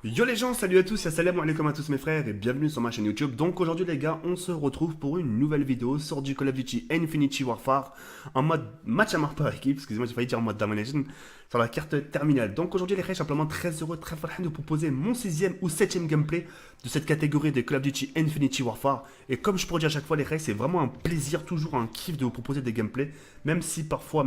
Yo les gens, salut à tous, assalamu alaikum à tous mes frères et bienvenue sur ma chaîne YouTube. Donc aujourd'hui les gars, on se retrouve pour une nouvelle vidéo sur du Call of Duty Infinity Warfare en mode match à mort par équipe, excusez-moi j'ai failli dire en mode domination, sur la carte terminale. Donc aujourd'hui les frères, je suis simplement très heureux, très fort de vous proposer mon 6ème ou 7ème gameplay de cette catégorie de Call of Duty Infinity Warfare. Et comme je pourrais dire à chaque fois les frères, c'est vraiment un plaisir, toujours un kiff de vous proposer des gameplays, même si parfois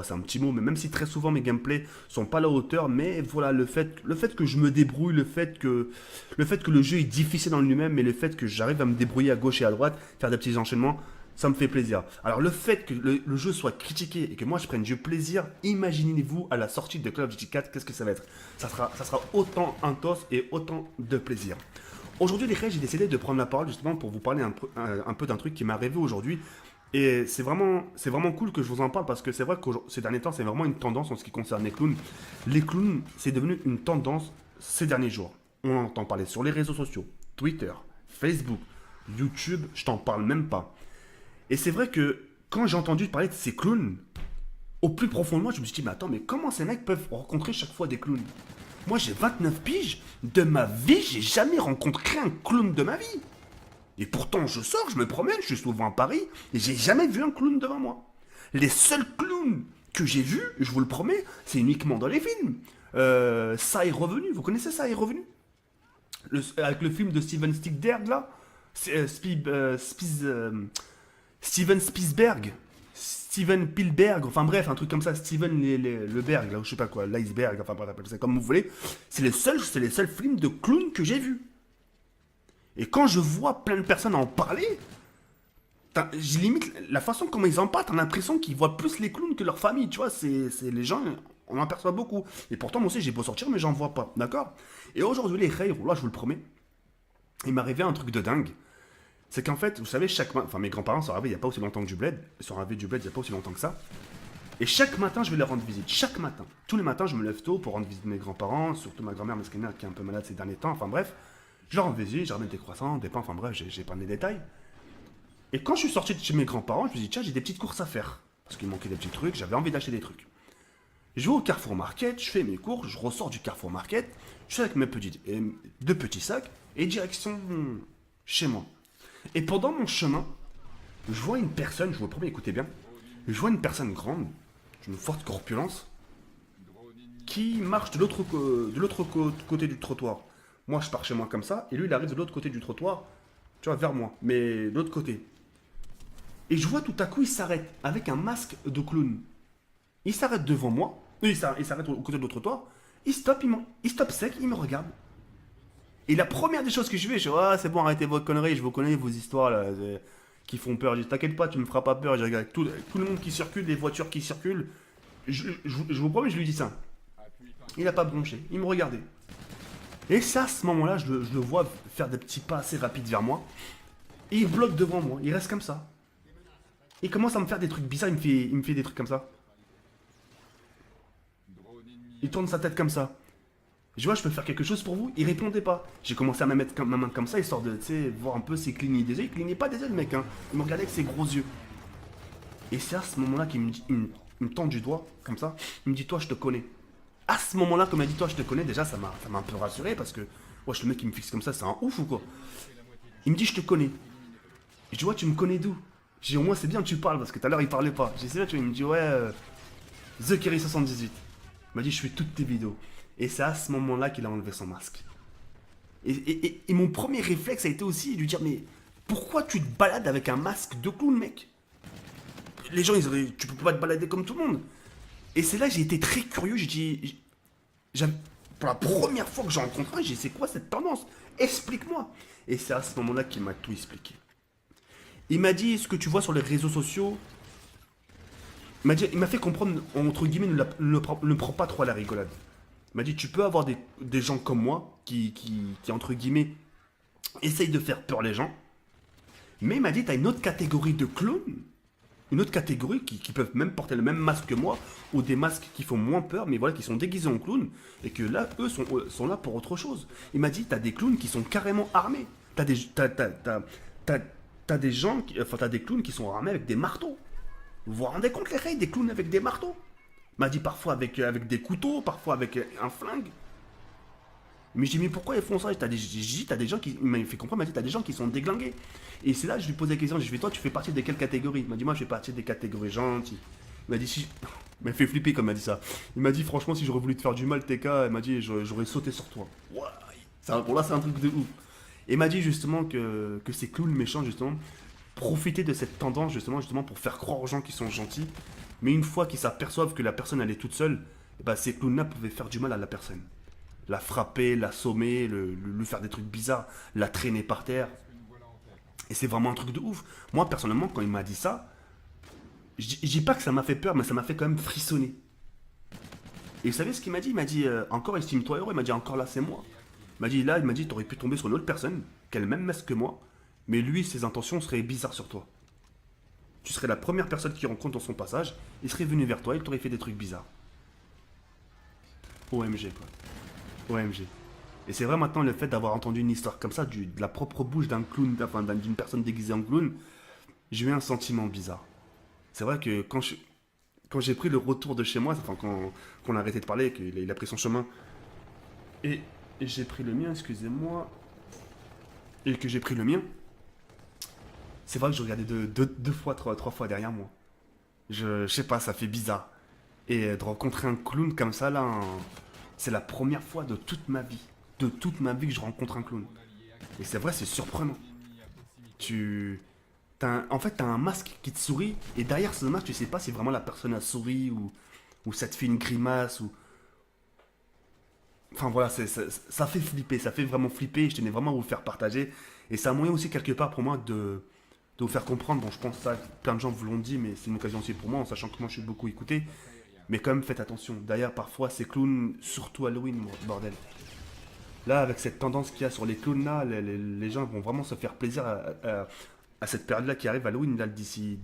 c'est un petit mot, mais même si très souvent mes gameplays sont pas à la hauteur, mais voilà, le fait que je me débrouille, le fait que le jeu est difficile en lui-même, mais le fait que j'arrive à me débrouiller à gauche et à droite, faire des petits enchaînements, ça me fait plaisir. Alors le fait que le jeu soit critiqué et que moi je prenne du plaisir, imaginez-vous à la sortie de Call of Duty 4, qu'est-ce que ça va être? Ça sera autant intense et autant de plaisir. Aujourd'hui les frères, j'ai décidé de prendre la parole justement pour vous parler un peu d'un truc qui m'est arrivé aujourd'hui. Et c'est vraiment cool que je vous en parle parce que c'est vrai que ces derniers temps, c'est vraiment une tendance en ce qui concerne les clowns. Les clowns, c'est devenu une tendance ces derniers jours. On en entend parler sur les réseaux sociaux, Twitter, Facebook, YouTube, je t'en parle même pas. Et c'est vrai que quand j'ai entendu parler de ces clowns, au plus profond de moi, je me suis dit, mais attends, mais comment ces mecs peuvent rencontrer chaque fois des clowns? Moi, j'ai 29 piges, de ma vie, j'ai jamais rencontré un clown de ma vie. Et pourtant, je sors, je me promène, je suis souvent à Paris, et j'ai jamais vu un clown devant moi. Les seuls clowns que j'ai vus, je vous le promets, c'est uniquement dans les films. Ça est revenu, vous connaissez Ça est revenu avec le film de Steven Spielberg, là. C'est, Steven Spielberg. Steven Spielberg, enfin bref, un truc comme ça, Steven le Berg, là, ou je sais pas quoi, l'iceberg, enfin bref, appelez ça comme vous voulez. C'est les seuls films de clowns que j'ai vus. Et quand je vois plein de personnes en parler, j'ai limite la façon comment ils en parlent, t'as l'impression qu'ils voient plus les clowns que leur famille, tu vois, c'est les gens, on en perçoit beaucoup. Et pourtant, moi aussi, j'ai beau sortir, mais j'en vois pas, d'accord? Et aujourd'hui, les frères, là, je vous le promets, il m'est arrivé un truc de dingue. C'est qu'en fait, vous savez, chaque matin, enfin, mes grands-parents sont arrivés il n'y a pas aussi longtemps que du bled, ils sont arrivés du bled il n'y a pas aussi longtemps que ça. Et chaque matin, je vais leur rendre visite. Chaque matin. Tous les matins, je me lève tôt pour rendre visite à mes grands-parents, surtout ma grand-mère Mesquina qui est un peu malade ces derniers temps, enfin bref. Je leur rends visite, je ramène des croissants, des pains, enfin bref, j'ai pas des détails. Et quand je suis sorti de chez mes grands-parents, je me suis dit, tiens, j'ai des petites courses à faire. Parce qu'il manquait des petits trucs, j'avais envie d'acheter des trucs. Je vais au Carrefour Market, je fais mes courses, je ressors du Carrefour Market, je suis avec mes deux petits sacs, et direction chez moi. Et pendant mon chemin, je vois une personne, je vous promets, écoutez bien, je vois une personne grande, d'une forte corpulence, qui marche de l'autre côté du trottoir. Moi, je pars chez moi comme ça, et lui, il arrive de l'autre côté du trottoir, tu vois, vers moi, mais de l'autre côté. Et je vois tout à coup, il s'arrête avec un masque de clown. Il s'arrête devant moi, il s'arrête au côté de l'autre trottoir, il stoppe sec, il me regarde. Et la première des choses que je fais, je dis, ah, c'est bon, arrêtez vos conneries, je vous connais vos histoires là, qui font peur. Je dis, t'inquiète pas, tu me feras pas peur. Je regarde tout le monde qui circule, les voitures qui circulent. Je vous promets, je lui dis ça. Il a pas bronché, il me regardait. Et ça, à ce moment-là, je le vois faire des petits pas assez rapides vers moi. Et il bloque devant moi, il reste comme ça. Il commence à me faire des trucs bizarres, il me fait des trucs comme ça. Il tourne sa tête comme ça. Je vois, je peux faire quelque chose pour vous. Il répondait pas. J'ai commencé à me mettre ma main comme ça, histoire de, tu sais, voir un peu s'il clignait des yeux. Il clignait pas des yeux, le mec, hein. Il me regardait avec ses gros yeux. Et c'est à ce moment-là qu'il me dit, il me tend du doigt, comme ça. Il me dit, toi, je te connais. À ce moment-là, comme il m'a dit, toi, je te connais, déjà, ça m'a un peu rassuré parce que, wesh, le mec qui me fixe comme ça, c'est un ouf ou quoi? Il me dit, je te connais. Et je vois, tu me connais d'où? J'ai dit, au moins, c'est bien que tu parles parce que tout à l'heure, il parlait pas. J'ai dit, c'est bien, tu vois, il me dit, ouais, The Kerry 78. Il m'a dit, je fais toutes tes vidéos. Et c'est à ce moment-là qu'il a enlevé son masque. Et mon premier réflexe a été aussi de lui dire, mais pourquoi tu te balades avec un masque de clown, mec? Les gens, tu peux pas te balader comme tout le monde. Et c'est là que j'ai été très curieux, j'ai dit, pour la première fois que j'ai rencontré, j'ai dit, c'est quoi cette tendance? Explique-moi. Et c'est à ce moment-là qu'il m'a tout expliqué. Il m'a dit, ce que tu vois sur les réseaux sociaux, il m'a fait comprendre, entre guillemets, ne prends pas trop à la rigolade. Il m'a dit, tu peux avoir des gens comme moi qui, entre guillemets, essayent de faire peur les gens. Mais il m'a dit, tu as une autre catégorie de clowns, une autre catégorie qui peuvent même porter le même masque que moi, ou des masques qui font moins peur, mais voilà, qui sont déguisés en clowns, et que là, eux sont là pour autre chose. Il m'a dit, tu as des clowns qui sont carrément armés. T'as des gens, enfin, t'as des clowns qui sont armés avec des marteaux. Vous vous rendez compte, les règles, des clowns avec des marteaux? Il m'a dit parfois avec des couteaux, parfois avec un flingue. Mais j'ai dit, mais pourquoi ils font ça? J'ai dit, t'as des gens qui. Il m'a fait comprendre, il m'a dit, t'as des gens qui sont déglingués. Et c'est là que je lui posais la question, je lui ai dit, toi, tu fais partie de quelle catégorie? Il m'a dit, moi, je fais partie des catégories gentilles. Il m'a dit, si. Il m'a fait flipper comme il m'a dit ça. Il m'a dit, franchement, si j'aurais voulu te faire du mal, TK, il m'a dit, j'aurais sauté sur toi. Ouah, pour là, c'est un truc de ouf. Et il m'a dit justement que ces clowns méchants, justement, profitaient de cette tendance, justement, pour faire croire aux gens qu'ils sont gentils. Mais une fois qu'ils s'aperçoivent que la personne, elle est toute seule, eh ben, ces clowns-là pouvaient faire du mal à la personne. La frapper, l'assommer, lui faire des trucs bizarres, la traîner par terre. Et c'est vraiment un truc de ouf. Moi, personnellement, quand il m'a dit ça, je dis pas que ça m'a fait peur, mais ça m'a fait quand même frissonner. Et vous savez ce qu'il m'a dit? Il m'a dit, encore estime-toi heureux. Il m'a dit, encore là, c'est moi. Il m'a dit, là, il m'a dit, t'aurais pu tomber sur une autre personne, qui a le même masque que moi, mais lui, ses intentions seraient bizarres sur toi. Tu serais la première personne qu'il rencontre dans son passage, il serait venu vers toi, il t'aurait fait des trucs bizarres. OMG, quoi. OMG. Et c'est vrai maintenant le fait d'avoir entendu une histoire comme ça, de la propre bouche d'un clown, enfin d'une personne déguisée en clown, j'ai eu un sentiment bizarre. C'est vrai que quand j'ai pris le retour de chez moi, enfin qu'on a arrêté de parler, qu'il a pris son chemin, et, et j'ai pris le mien, excusez-moi, et que j'ai pris le mien, c'est vrai que je regardais deux fois, trois fois derrière moi. Je sais pas, ça fait bizarre. Et de rencontrer un clown comme ça, là, c'est la première fois de toute ma vie. De toute ma vie que je rencontre un clown. Et c'est vrai, c'est surprenant. En fait, t'as un masque qui te sourit, et derrière ce masque, tu sais pas si vraiment la personne a souri, ou ça te fait une grimace, ou... Enfin voilà, ça fait flipper, ça fait vraiment flipper, et je tenais vraiment à vous le faire partager. Et c'est un moyen aussi, quelque part, pour moi, de vous faire comprendre. Bon, je pense que ça, plein de gens vous l'ont dit, mais c'est une occasion aussi pour moi, en sachant que moi, je suis beaucoup écouté. Mais quand même, faites attention. Derrière, parfois, ces clowns, surtout Halloween, bordel. Là, avec cette tendance qu'il y a sur les clowns, là, les gens vont vraiment se faire plaisir à cette période-là qui arrive, Halloween, là, d'ici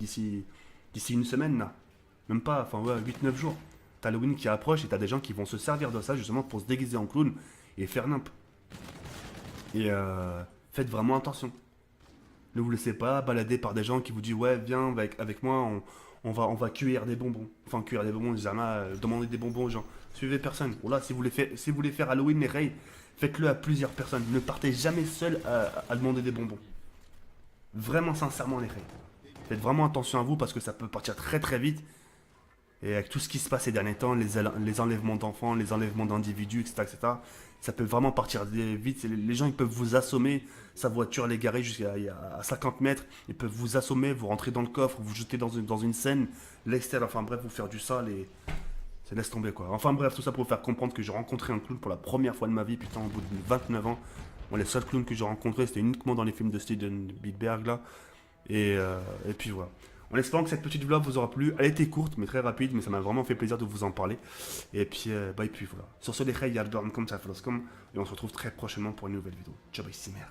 une semaine, là. Même pas, enfin, ouais, 8-9 jours. T'as Halloween qui approche et t'as des gens qui vont se servir de ça, justement, pour se déguiser en clown et faire nimp. Et faites vraiment attention. Ne vous laissez pas balader par des gens qui vous disent, ouais, viens avec moi, on va cueillir des bonbons. Enfin, cueillir des bonbons, demander des bonbons aux gens. Suivez personne. Bon, là, si vous voulez faire Halloween, les rails, faites-le à plusieurs personnes. Ne partez jamais seul à demander des bonbons. Vraiment, sincèrement, les rails. Faites vraiment attention à vous parce que ça peut partir très très vite. Et avec tout ce qui se passe ces derniers temps, les enlèvements d'enfants, les enlèvements d'individus, etc., ça peut vraiment partir vite. Les gens, ils peuvent vous assommer, sa voiture, les garer jusqu'à à 50 mètres, ils peuvent vous assommer, vous rentrer dans le coffre, vous jeter dans une scène, l'extérieur, enfin bref, vous faire du sale et... Ça laisse tomber quoi. Enfin bref, tout ça pour vous faire comprendre que j'ai rencontré un clown pour la première fois de ma vie, putain, au bout de 29 ans. Bon, les seuls clowns que j'ai rencontrés, c'était uniquement dans les films de Steven Spielberg là. Et puis voilà. En espérant que cette petite vlog vous aura plu. Elle était courte, mais très rapide, mais ça m'a vraiment fait plaisir de vous en parler. Et puis voilà. Sur ce, les rey, il y a le dorm comme ça, et on se retrouve très prochainement pour une nouvelle vidéo. Ciao, bye, c'est merde.